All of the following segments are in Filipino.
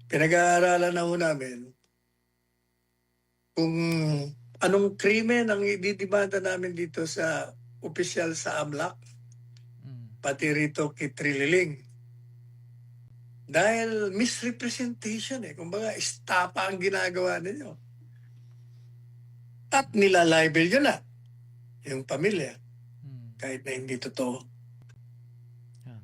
Pinag-aaralan na ho namin kung anong krimen ang ididimanda namin dito sa opisyal sa AMLAC, Mm. pati rito kay Trililing. Dahil misrepresentation kumbaga estapa ang ginagawa ninyo. At nilalibel nyo na yung pamilya Mm. kahit na hindi totoo. Yan.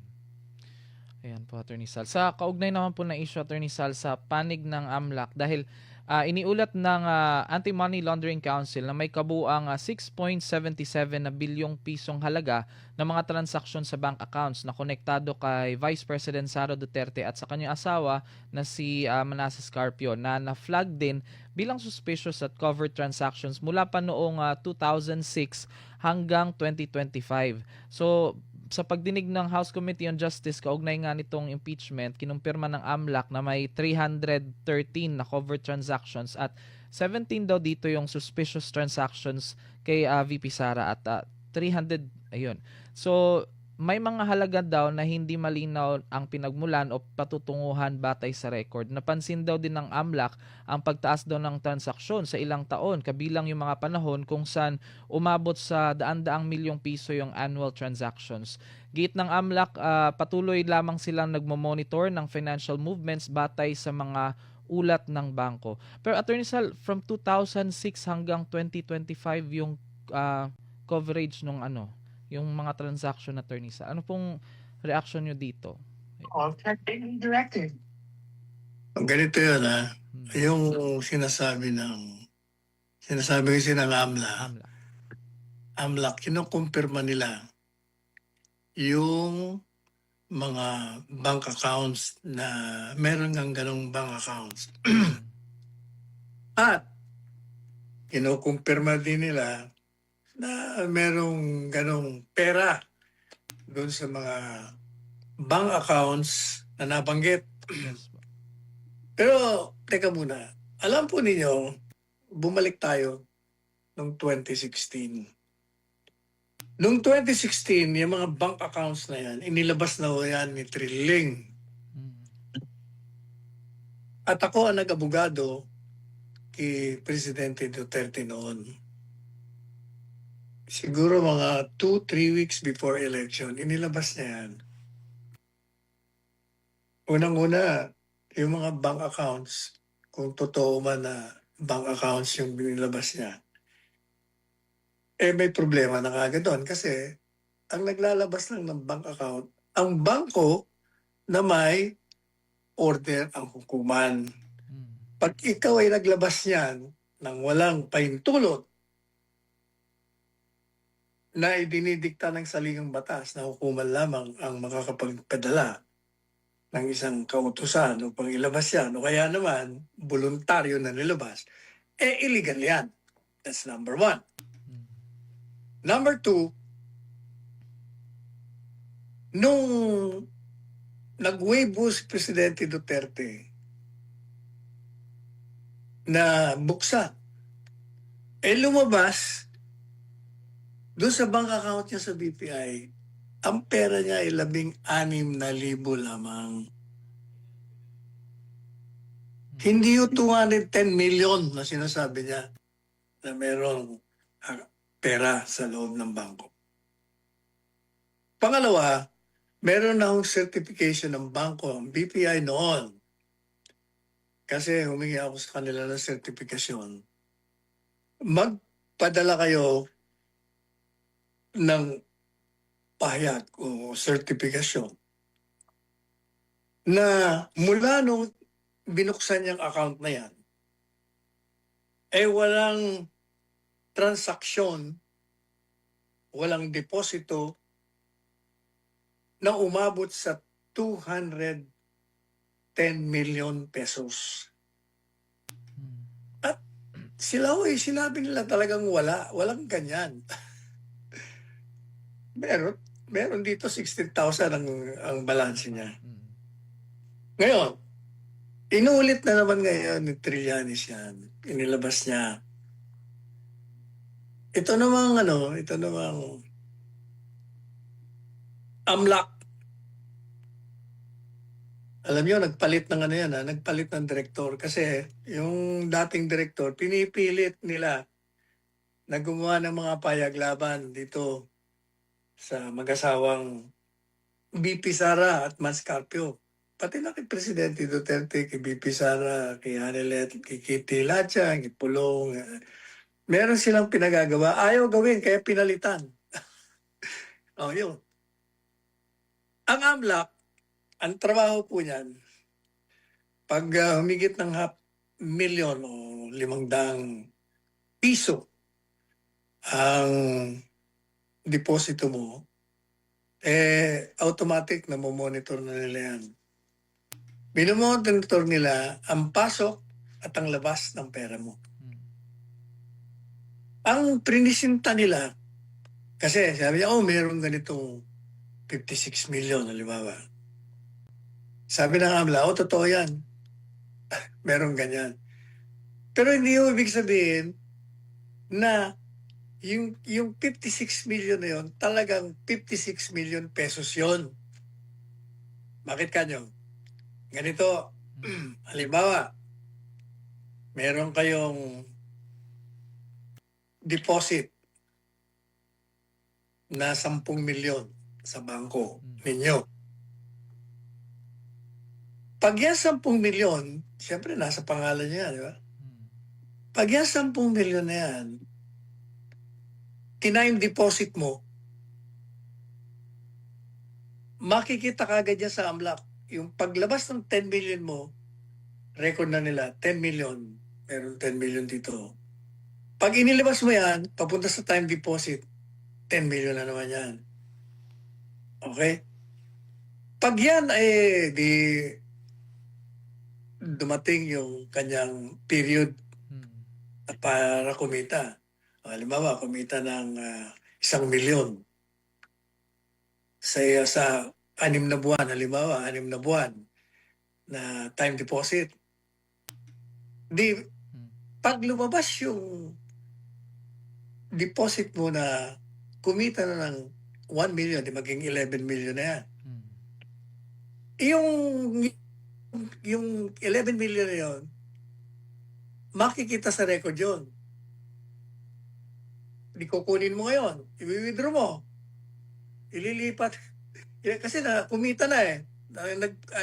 Ayan po, Attorney Sal. Sa kaugnay naman po na issue, Attorney Sal, sa panig ng AMLAC, dahil iniulat ng Anti-Money Laundering Council na may kabuang 6.77 na bilyong pisong halaga ng mga transaksyon sa bank accounts na konektado kay Vice President Sara Duterte at sa kanyang asawa na si Manasseh Scarpio na na-flag din bilang suspicious at covered transactions mula pa noong 2006 hanggang 2025. So, sa pagdinig ng House Committee on Justice kaugnay nga nitong impeachment, kinumpirma ng AMLAC na may 313 na covered transactions at 17 daw dito yung suspicious transactions kay VP Sara at 300 ayun. So may mga halaga daw na hindi malinaw ang pinagmulan o patutunguhan batay sa record. Napansin daw din ng AMLAC ang pagtaas daw ng transaksyon sa ilang taon kabilang yung mga panahon kung saan umabot sa daan-daang milyong piso yung annual transactions. Giit ng AMLAC, patuloy lamang silang nagmo-monitor ng financial movements batay sa mga ulat ng bangko. Pero Attorney Sal, from 2006 hanggang 2025 yung coverage nung yung mga transaction, Attorney Sal. Ano pong reaction nyo dito? Directed. Ang ganito yun yung sinasabi kasi ng AMLAC, kinukumpirma nila yung mga bank accounts na meron ng ganong bank accounts. At kinukumpirma din nila na merong ganong pera doon sa mga bank accounts na nabanggit. Yes po. Pero, teka muna. Alam po ninyo, bumalik tayo noong 2016. Noong 2016, yung mga bank accounts na yan, inilabas na ho yan ni Trilling. At ako ang nag-abogado kay Presidente Duterte noon. Siguro mga 2-3 weeks before election, inilabas niya yan. Unang-una, yung mga bank accounts, kung totoo man na bank accounts yung binilabas niya, may problema na kagad doon kasi ang naglalabas lang ng bank account, ang bangko na may order ang hukuman. Pag ikaw ay naglabas niyan ng walang pahintulot na idinidikta ng saligang batas na hukuman lamang ang makakapagpadala ng isang kautusan upang ilabas yan, o kaya naman, voluntaryo na nilabas, illegal yan. That's number one. Number two, nung nag-waive si Presidente Duterte na buksan, lumabas doon sa bank account niya sa BPI, ang pera niya ay 16,000 lamang. Hindi yung 210 million na sinasabi niya na merong pera sa loob ng bangko. Pangalawa, meron na akong certification ng bangko, ang BPI noon. Kasi humingi ako sa kanila ng certification. Magpadala kayo ng pahayag o certification na mula nung binuksan niyang account na yan, walang transaksyon, walang deposito na umabot sa 210 million pesos. At sila sinabi nila talagang walang ganyan. Meron dito 16,000 ang balance niya. Ngayon, inuulit na naman ngayon ni Trillanes yan. Inilabas niya. Ito namang AMLAC. Alam niyo, nagpalit ng ano yan, nagpalit ng direktor. Kasi yung dating direktor, pinipilit nila na gumawa ng mga payag laban dito sa mag-asawang BP Sara at Mascarpio. Pati na kay Presidente Duterte, kay BP Sara, kay Hanelet, kay Kitty Latcha, kay Pulong. Meron silang pinagagawa. Ayaw gawin, kaya pinalitan. Oh, yun. Ang AMLAC, ang trabaho po niyan, pag humigit ng half million o 500 piso ang deposito mo, automatic na monitor na nila yan. Minomonitor nila ang pasok at ang labas ng pera mo. Mm. Ang prinisinta nila, kasi sabi niya, meron ganitong 56 million, halimbawa. Sabi ng AMLA, totoo yan. Meron ganyan. Pero hindi yung ibig sabihin na yung 56 million na yun, talagang 56 million pesos yun. Bakit kanyo? Ganito, halimbawa, meron kayong deposit na 10 milyon sa bangko ninyo. Pag yan 10 milyon, siyempre nasa pangalan niya, di ba? Pag yan 10 milyon na yan, tinime deposit mo, makikita kagad yan sa AMLAC. Yung paglabas ng 10 million mo, record na nila, 10 million. Meron 10 million dito. Pag inilabas mo yan, papunta sa time deposit, 10 million na naman yan. Okay? Pag yan di dumating yung kanyang period para kumita. Halimbawa, kumita ng 1 milyon sa 6 na buwan, halimbawa, 6 na buwan na time deposit. Pag lumabas yung deposit mo na kumita na ng 1 million, di maging 11 million na yan. Yung 11 million na yun, makikita sa record yun. Di kukunin mo ngayon, i-withdraw mo, ililipat. Kasi kumita na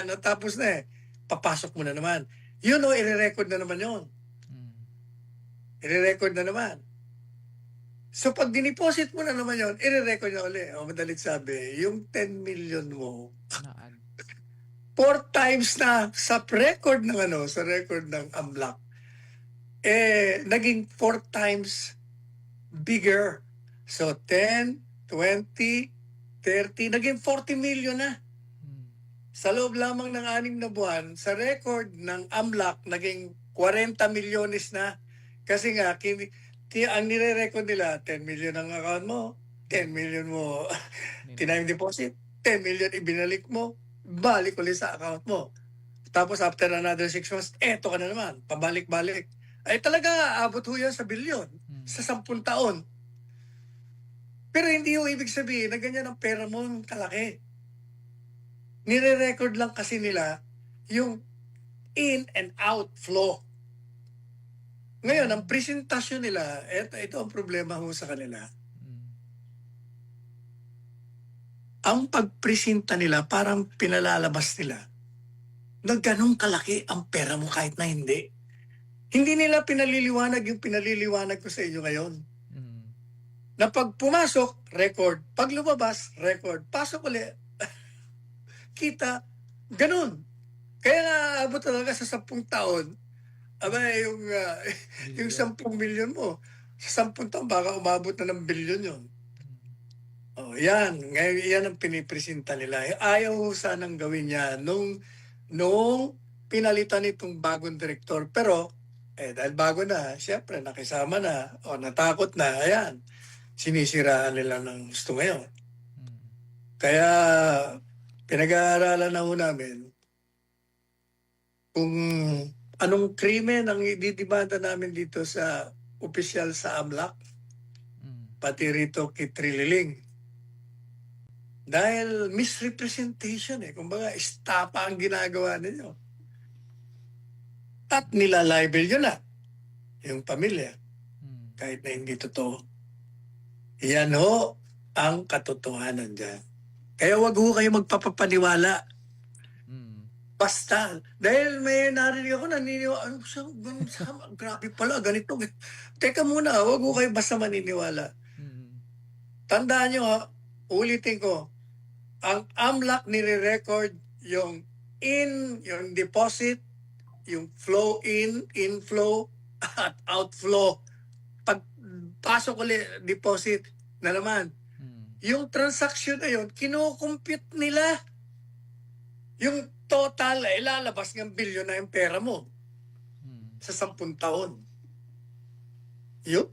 natapos na papasok mo na naman. Yun i-record na naman yun. I-record na naman. So pag diniposit mo na naman yun, i-record na ulit. Madalit sabi, yung 10 million mo, 4 times na sa record ng sa record ng AMLAC, naging 4 times bigger. So 10, 20, 30, naging 40 million na. Sa loob lamang ng 6 na buwan, sa record ng AMLAC, naging 40 milyones na. Kasi nga, ang nire-record nila, 10 million ang account mo, 10 million mo tinime deposit, 10 million ibinalik mo, balik ulit sa account mo. Tapos after another 6 months, eto ka na naman, pabalik-balik. Ay talaga, abot ho yan sa bilyon, sa 10 taon. Pero hindi ho ibig sabihin na ganyan ang pera mo kalaki. Nire-record lang kasi nila yung in and out flow. Ngayon, ang presentasyon nila, ito ang problema ho sa kanila. Ang pagpresenta nila, parang pinalalabas nila na ganun kalaki ang pera mo kahit na hindi. Hindi nila pinaliliwanag yung pinaliliwanag ko sa inyo ngayon. Na pag pumasok, record. Pag lumabas, record. Pasok ulit. Kita, ganun. Kaya naabot talaga sa 10 taon, yung 10 milyon mo, sa 10 taon, baka umabot na ng bilyon yun. Yan. Ngayon, yan ang pinipresenta nila. Ayaw sanang gawin yan nung pinalitan itong bagong direktor. Pero, dahil bago na, siyempre, nakisama na, natakot na, ayan, sinisiraan nila ng gusto ngayon. Kaya, pinag-aaralan na ho namin kung anong krimen ang ididimanda namin dito sa opisyal sa AMLAC, pati rito kay Trililing. Dahil misrepresentation eh. Kumbaga, istapa ang ginagawa ninyo. At nilalibel nyo na yung pamilya. Mm. Kahit na hindi totoo. Yan ho ang katotohanan dyan. Kaya wag ho kayo magpapapaniwala. Mm. Basta. Dahil may narinig ako, naniniwala. Grabe pala, ganito. Teka muna, wag ho kayo basta maniniwala. Mm. Tandaan nyo ha, ulitin ko, ang AMLAC nire-record yung yung deposit, yung flow inflow, at outflow. Pag pasok ulit, deposit na naman. Mm. Yung transaction na yun, kinocompute nila. Yung total, ilalabas ng bilyon na yung pera mo Mm. sa 10 taon. Yun.